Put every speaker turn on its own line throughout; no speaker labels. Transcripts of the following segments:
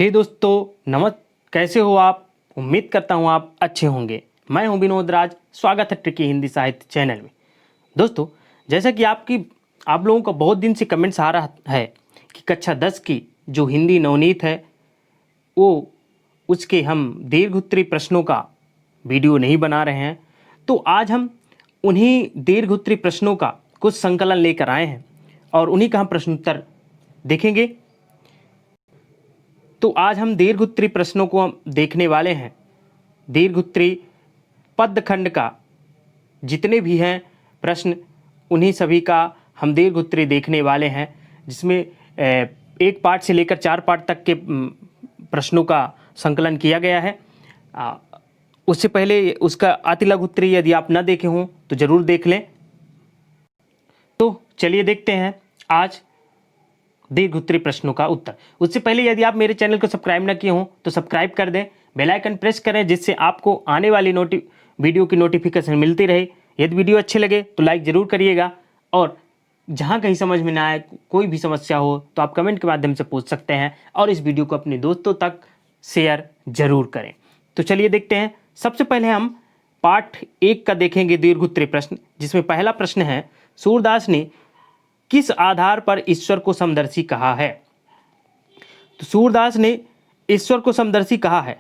हे दोस्तों कैसे हो आप। उम्मीद करता हूँ आप अच्छे होंगे। मैं हूँ विनोद राज, स्वागत है ट्रिकी हिंदी साहित्य चैनल में। दोस्तों, जैसा कि आप लोगों का बहुत दिन से कमेंट्स आ रहा है कि कक्षा 10 की जो हिंदी नवनीत है वो उसके हम दीर्घ-उत्तरीय प्रश्नों का वीडियो नहीं बना रहे हैं, तो आज हम उन्हीं दीर्घ-उत्तरीय प्रश्नों का कुछ संकलन लेकर आए हैं और उन्हीं का हम प्रश्नोत्तर देखेंगे। तो आज हम दीर्घ-उत्तरीय प्रश्नों को हम देखने वाले हैं। दीर्घ-उत्तरीय पद्यखंड का जितने भी हैं प्रश्न, उन्हीं सभी का हम दीर्घ-उत्तरीय देखने वाले हैं, जिसमें एक पार्ट से लेकर 4 पार्ट तक के प्रश्नों का संकलन किया गया है। उससे पहले उसका अति लघु उत्तरीय यदि आप न देखे हों तो ज़रूर देख लें। तो चलिए देखते हैं आज दीर्घ-उत्तरीय प्रश्नों का उत्तर। उससे पहले यदि आप मेरे चैनल को सब्सक्राइब न किए हों तो सब्सक्राइब कर दें, बेल आइकन प्रेस करें, जिससे आपको आने वाली वीडियो की नोटिफिकेशन मिलती रहे। यदि वीडियो अच्छे लगे तो लाइक ज़रूर करिएगा और जहाँ कहीं समझ में ना आए, कोई भी समस्या हो तो आप कमेंट के माध्यम से पूछ सकते हैं और इस वीडियो को अपने दोस्तों तक शेयर ज़रूर करें। तो चलिए देखते हैं। सबसे पहले हम पार्ट 1 का देखेंगे दीर्घ-उत्तरीय प्रश्न, जिसमें पहला प्रश्न है, सूरदास ने किस आधार पर ईश्वर को समदर्शी कहा है। तो सूरदास ने ईश्वर को समदर्शी कहा है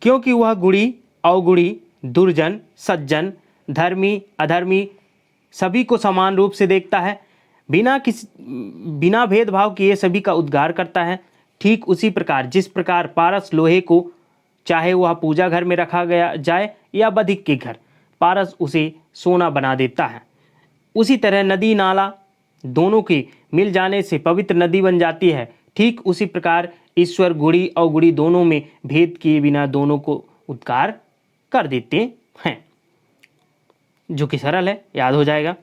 क्योंकि वह गुणी अवगुणी, दुर्जन सज्जन, धर्मी अधर्मी सभी को समान रूप से देखता है, बिना भेदभाव किए सभी का उद्धार करता है। ठीक उसी प्रकार जिस प्रकार पारस लोहे को चाहे वह पूजा घर में रखा गया जाए या बधिक के घर, पारस उसे सोना बना देता है, उसी तरह नदी नाला दोनों के मिल जाने से पवित्र नदी बन जाती है। ठीक उसी प्रकार ईश्वर गुणी अवगुणी दोनों में भेद किए बिना दोनों को उद्धार कर देते हैं। जो कि सरल है, याद हो जाएगा।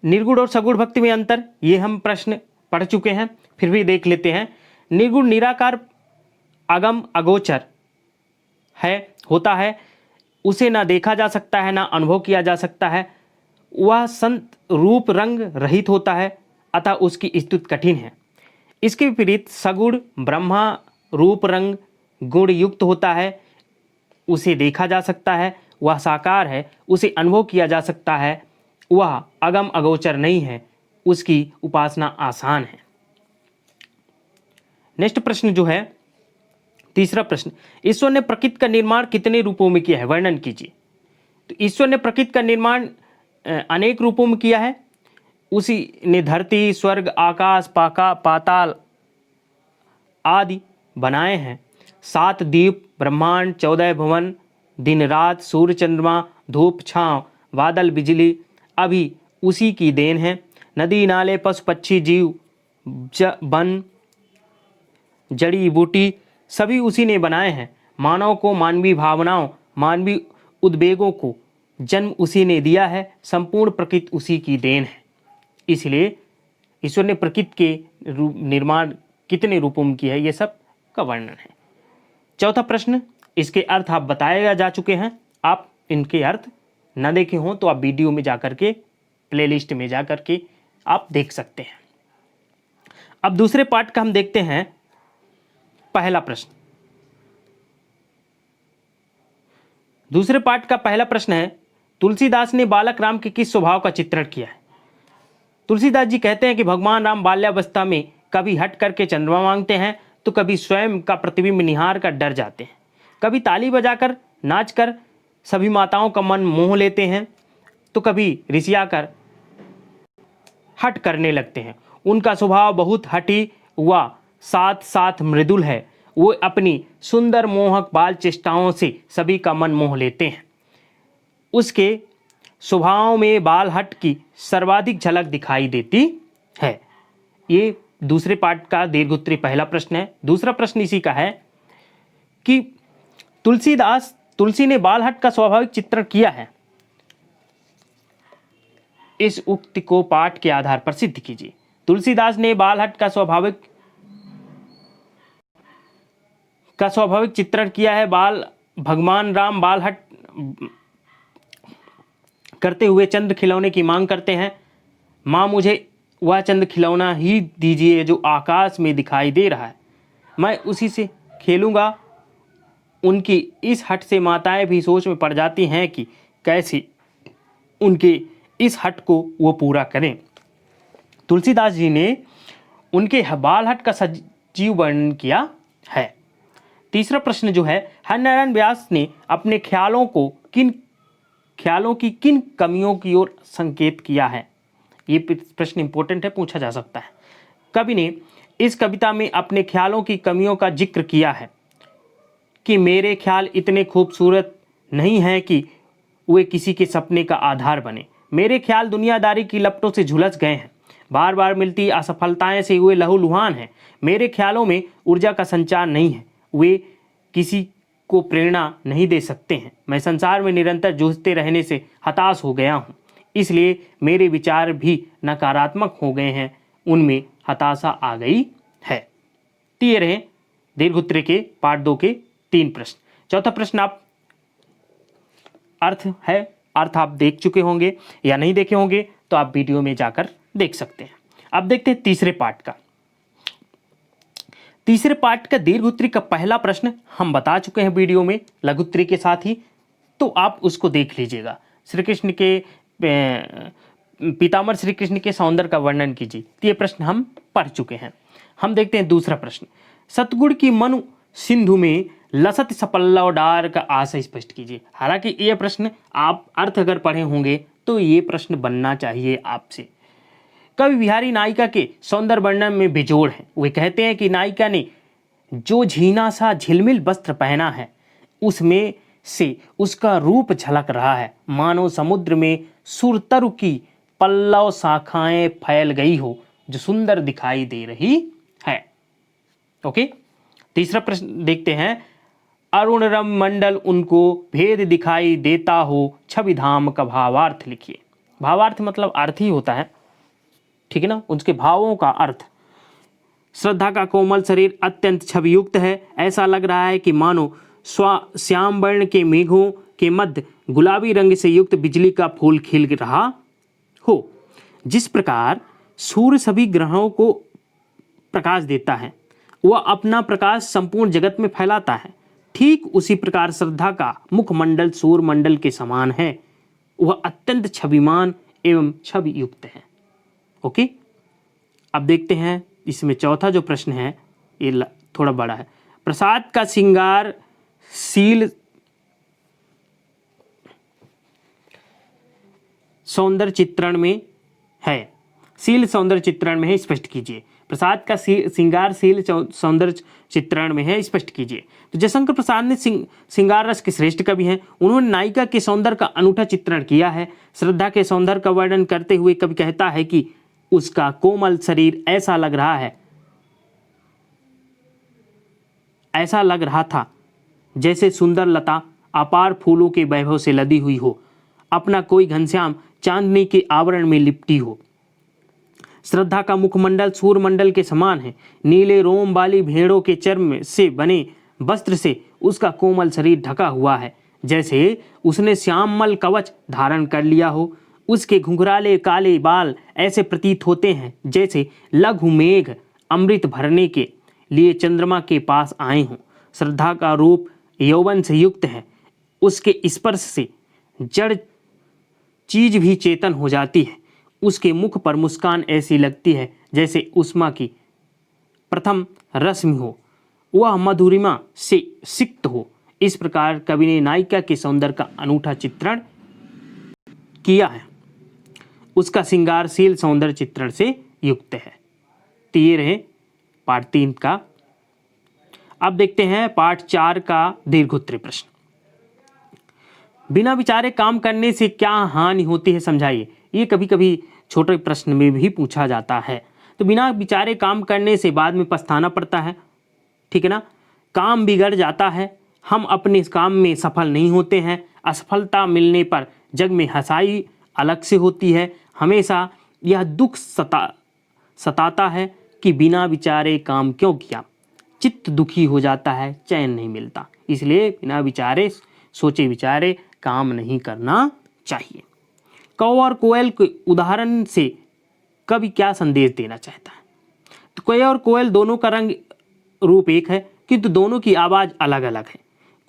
निर्गुण और सगुण भक्ति में अंतर, ये हम प्रश्न पढ़ चुके हैं, फिर भी देख लेते हैं। निर्गुण निराकार अगम अगोचर होता है, उसे ना देखा जा सकता है ना अनुभव किया जा सकता है। वह संत रूप रंग रहित होता है, अतः उसकी स्तुति कठिन है। इसके विपरीत सगुण ब्रह्मा रूप रंग गुण युक्त होता है, उसे देखा जा सकता है, वह साकार है, उसे अनुभव किया जा सकता है, वह अगम अगोचर नहीं है, उसकी उपासना आसान है। नेक्स्ट प्रश्न जो है, तीसरा प्रश्न, ईश्वर ने प्रकृति का निर्माण कितने रूपों में किया है, वर्णन कीजिए। तो ईश्वर ने प्रकृति का निर्माण अनेक रूपों में किया है। उसी ने धरती, स्वर्ग, आकाश, पाताल आदि बनाए हैं। 7 द्वीप, ब्रह्मांड, 14 भुवन, दिन रात, सूर्य चंद्रमा, धूप छांव, बादल बिजली अभी उसी की देन है। नदी नाले, पशु पक्षी, जीव वन, जड़ी बूटी सभी उसी ने बनाए हैं। मानव को मानवीय भावनाओं, मानवीय उद्वेगों को जन्म उसी ने दिया है। संपूर्ण प्रकृति उसी की देन है। इसलिए ईश्वर ने प्रकृति के निर्माण कितने रूपों में किया है, ये सब का वर्णन है। चौथा प्रश्न, इसके अर्थ आप बताए जा चुके हैं। आप इनके अर्थ न देखे हों तो आप वीडियो में जाकर के, प्लेलिस्ट में जाकर के आप देख सकते हैं। अब दूसरे पार्ट का हम देखते हैं। पहला प्रश्न, दूसरे पार्ट का पहला प्रश्न है, तुलसीदास ने बालक राम के किस स्वभाव का चित्रण किया है। तुलसीदास जी कहते हैं कि भगवान राम बाल्यावस्था में कभी हट करके चंद्रमा मांगते हैं तो कभी स्वयं का प्रतिबिंब निहार कर डर जाते हैं, कभी ताली बजाकर नाचकर सभी माताओं का मन मोह लेते हैं, तो कभी रिसियाकर हट करने लगते हैं। उनका स्वभाव बहुत हठी व साथ साथ मृदुल है। वो अपनी सुंदर मोहक बाल चेष्टाओं से सभी का मन मोह लेते हैं। उसके स्वभाव में बाल हट की सर्वाधिक झलक दिखाई देती है। ये दूसरे पार्ट का दीर्घ-उत्तरीय पहला प्रश्न है। दूसरा प्रश्न इसी का है कि तुलसी ने बाल हट का स्वाभाविक चित्रण किया है। इस उक्ति को पाठ के आधार पर सिद्ध कीजिए। तुलसीदास ने बाल हट का स्वाभाविक चित्रण किया है। भगवान राम बाल हट करते हुए चंद्र खिलौने की मांग करते हैं। माँ मुझे वह चंद खिलौना ही दीजिए जो आकाश में दिखाई दे रहा है, मैं उसी से खेलूँगा। उनकी इस हट से माताएं भी सोच में पड़ जाती हैं कि कैसे उनके इस हट को वो पूरा करें। तुलसीदास जी ने उनके बाल हट का सजीव वर्णन किया है। तीसरा प्रश्न जो है, हरिनारायण व्यास ने अपने ख्यालों की किन कमियों की ओर संकेत किया है? ये प्रश्न इंपॉर्टेंट है, पूछा जा सकता है। कवि ने इस कविता में अपने ख्यालों की कमियों का जिक्र किया है कि मेरे ख्याल इतने खूबसूरत नहीं हैं कि वे किसी के सपने का आधार बने। मेरे ख्याल दुनियादारी की लपटों से झुलस गए हैं, बार बार मिलती असफलताएं से हुए लहूलुहान हैं। मेरे ख्यालों में ऊर्जा का संचार नहीं है, वे किसी को प्रेरणा नहीं दे सकते हैं। मैं संसार में निरंतर जूझते रहने से हताश हो गया हूँ, इसलिए मेरे विचार भी नकारात्मक हो गए हैं, उनमें हताशा आ गई है। तो ये रहे दीर्घोत्तरी के पार्ट 2 के 3 प्रश्न। चौथा प्रश्न अर्थ आप देख चुके होंगे या नहीं देखे होंगे तो आप वीडियो में जाकर देख सकते हैं। अब देखते हैं तीसरे पार्ट का दीर्घोत्तरी का पहला प्रश्न हम बता चुके हैं वीडियो में लघुत्तरी के साथ ही, तो आप उसको देख लीजिएगा। श्री कृष्ण के पीताम्बर श्री कृष्ण के सौंदर्य का वर्णन कीजिए, तो ये प्रश्न हम पढ़ चुके हैं। हम देखते हैं दूसरा प्रश्न, सतगुण की मनु सिंधु में लसत सपल्लव डार का आशय स्पष्ट कीजिए। हालांकि ये प्रश्न आप अर्थ अगर पढ़े होंगे तो ये प्रश्न बनना चाहिए आपसे। कवि बिहारी नायिका के सौंदर्य वर्णन में बेजोड़ हैं। वे कहते हैं कि नायिका ने जो झीना सा झिलमिल वस्त्र पहना है उसमें से उसका रूप झलक रहा है, मानो समुद्र में सुरतरु की पल्लव शाखाएं फैल गई हो जो सुंदर दिखाई दे रही है। ओके, तीसरा प्रश्न देखते हैं, अरुण रम मंडल उनको भेद दिखाई देता हो, छवि धाम का भावार्थ लिखिए। भावार्थ मतलब अर्थ ही होता है, ठीक है ना, उसके भावों का अर्थ। श्रद्धा का कोमल शरीर अत्यंत छवियुक्त है, ऐसा लग रहा है कि मानो श्याम वर्ण के मेघों के मध्य गुलाबी रंग से युक्त बिजली का फूल खिल रहा हो। जिस प्रकार सूर्य सभी ग्रहों को प्रकाश देता है, वह अपना प्रकाश संपूर्ण जगत में फैलाता है, ठीक उसी प्रकार श्रद्धा का मुखमंडल सूर्य मंडल के समान है, वह अत्यंत छविमान एवं छवि युक्त है। ओके, अब देखते हैं इसमें चौथा जो प्रश्न है ये थोड़ा बड़ा है। प्रसाद का श्रृंगार शील सौंदर्य चित्रण में है, शील सौंदर्य चित्रण में है, स्पष्ट कीजिए। प्रसाद का श्रृंगार शील सौंदर्य चित्रण में है, स्पष्ट कीजिए। तो जयशंकर प्रसाद ने श्रृंगार रस के श्रेष्ठ कवि हैं, उन्होंने नायिका के सौंदर्य का अनूठा चित्रण किया है। श्रद्धा के सौंदर्य का वर्णन करते हुए कवि कहता है कि उसका कोमल शरीर ऐसा लग रहा था जैसे सुंदर लता अपार फूलों के वैभव से लदी हुई हो, अपना कोई घनश्याम चांदनी के आवरण में लिपटी हो। श्रद्धा का मुखमंडल सूर्यमंडल के समान है, नीले रोम वाली भेड़ों के चर्म से बने वस्त्र से उसका कोमल शरीर ढका हुआ है, जैसे उसने श्यामल कवच धारण कर लिया हो। उसके घुंघराले काले बाल ऐसे प्रतीत होते हैं जैसे लघु मेघ अमृत भरने के लिए चंद्रमा के पास आए हों। श्रद्धा का रूप यौवन से युक्त है, उसके स्पर्श से जड़ चीज भी चेतन हो जाती है। उसके मुख पर मुस्कान ऐसी लगती है जैसे उष्मा की प्रथम रश्मि हो, वह मधुरिमा से सिक्त हो। इस प्रकार कवि ने नायिका के सौंदर्य का अनूठा चित्रण किया है, उसका श्रृंगारशील सौंदर्य चित्रण से युक्त है। तो ये रहे पार्ट 3 का। अब देखते हैं पार्ट 4 का दीर्घोत्तरी प्रश्न। बिना विचारे काम करने से क्या हानि होती है, समझाइए। ये कभी कभी छोटे प्रश्न में भी पूछा जाता है। तो बिना विचारे काम करने से बाद में पछताना पड़ता है, ठीक है ना, काम बिगड़ जाता है, हम अपने इस काम में सफल नहीं होते हैं। असफलता मिलने पर जग में हंसाई अलग से होती है। हमेशा यह दुख सताता है कि बिना विचारे काम क्यों किया। चित्त दुखी हो जाता है, चैन नहीं मिलता। इसलिए बिना विचारे सोचे विचारे काम नहीं करना चाहिए। कौ और कोयल के उदाहरण से कवि क्या संदेश देना चाहता है। तो कोयल और कोयल दोनों का रंग रूप एक है, किंतु दोनों की आवाज़ अलग अलग है।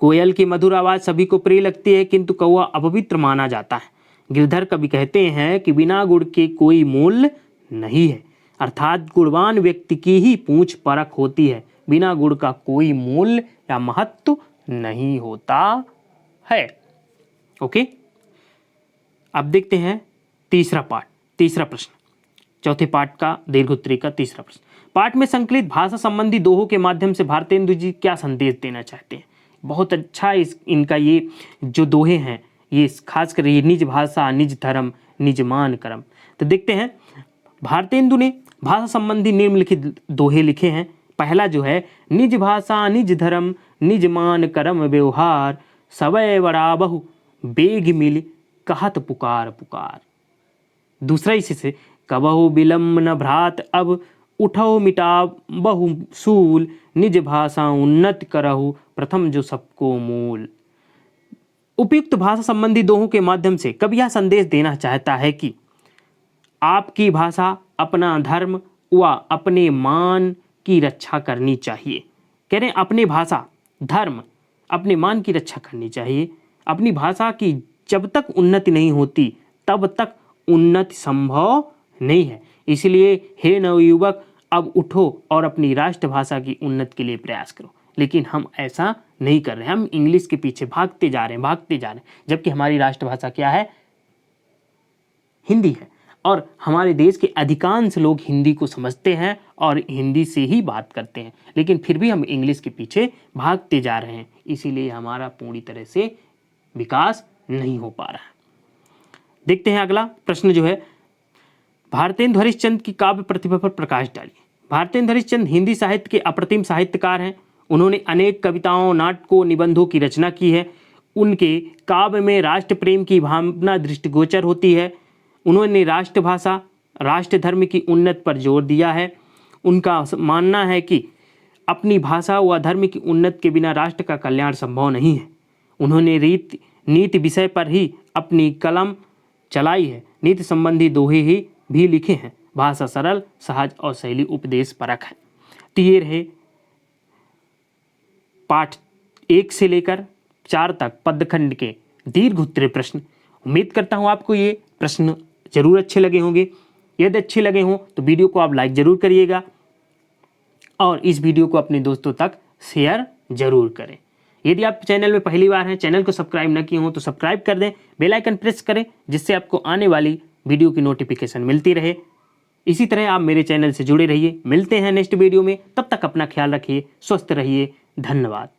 कोयल की मधुर आवाज़ सभी को प्रिय लगती है, किंतु कौवा अपवित्र माना जाता है। गिरधर कवि कहते हैं कि बिना गुड़ के कोई मूल्य नहीं है, अर्थात गुणवान व्यक्ति की ही पूछ परख होती है, बिना गुड़ का कोई मूल्य या महत्व नहीं होता है। ओके, अब देखते हैं तीसरा प्रश्न, चौथे पाठ का दीर्घोत्तरी का तीसरा प्रश्न। पाठ में संकलित भाषा संबंधी दोहों के माध्यम से भारतेंदु जी क्या संदेश देना चाहते हैं। बहुत अच्छा इनका ये जो दोहे हैं, ये खासकर ये निज भाषा निज धर्म निज मान कर्म। तो देखते हैं, भारतेंदु ने भाषा संबंधी निम्नलिखित दोहे लिखे हैं। पहला जो है, निज भाषा निज धर्म निज मान कर्म व्यवहार, सवै बड़ा बहु बेग मिल कहत पुकार पुकार। दूसरा इसी से, कबहु विलम्ब न भ्रात अब उठो मिटा बहु सूल, निज भाषा उन्नत करहु प्रथम जो सबको मूल। उपयुक्त भाषा संबंधी दोहों के माध्यम से कवि यह संदेश देना चाहता है कि आपकी भाषा, अपना धर्म व अपने मान की रक्षा करनी चाहिए। कह रहे हैं अपनी भाषा, धर्म, अपने मान की रक्षा करनी चाहिए। अपनी भाषा की जब तक उन्नति नहीं होती तब तक उन्नति संभव नहीं है। इसलिए हे नवयुवक, अब उठो और अपनी राष्ट्रभाषा की उन्नति के लिए प्रयास करो। लेकिन हम ऐसा नहीं कर रहे हैं, हम इंग्लिश के पीछे भागते जा रहे हैं, जबकि हमारी राष्ट्रभाषा क्या है? हिंदी है। और हमारे देश के अधिकांश लोग हिंदी को समझते हैं और हिंदी से ही बात करते हैं, लेकिन फिर भी हम इंग्लिश के पीछे भागते जा रहे हैं। इसीलिए हमारा पूरी तरह से विकास नहीं हो पा रहा है। देखते हैं अगला प्रश्न जो है, भारतेंदु हरिश्चंद्र की काव्य प्रतिभा पर प्रकाश डालिए। भारतेंदु हरिश्चंद्र हिंदी साहित्य के अप्रतिम साहित्यकार हैं। उन्होंने अनेक कविताओं, नाटकों, निबंधों की रचना की है। उनके काव्य में राष्ट्र प्रेम की भावना दृष्टिगोचर होती है। उन्होंने राष्ट्रभाषा, राष्ट्र धर्म की उन्नति पर जोर दिया है। उनका मानना है कि अपनी भाषा व धर्म की उन्नति के बिना राष्ट्र का कल्याण संभव नहीं है। उन्होंने नीति विषय पर ही अपनी कलम चलाई है। नीति संबंधी दोहे ही भी लिखे हैं। भाषा सरल, सहज और शैली उपदेश परक है। तो ये रहे पाठ 1 से लेकर 4 तक पद्यखंड के दीर्घ उत्तरीय प्रश्न। उम्मीद करता हूँ आपको ये प्रश्न जरूर अच्छे लगे होंगे। यदि अच्छे लगे हों तो वीडियो को आप लाइक जरूर करिएगा और इस वीडियो को अपने दोस्तों तक शेयर जरूर करें। यदि आप चैनल में पहली बार हैं, चैनल को सब्सक्राइब न किए हों तो सब्सक्राइब कर दें, बेल आइकन प्रेस करें, जिससे आपको आने वाली वीडियो की नोटिफिकेशन मिलती रहे। इसी तरह आप मेरे चैनल से जुड़े रहिए। मिलते हैं नेक्स्ट वीडियो में, तब तक अपना ख्याल रखिए, स्वस्थ रहिए। धन्यवाद।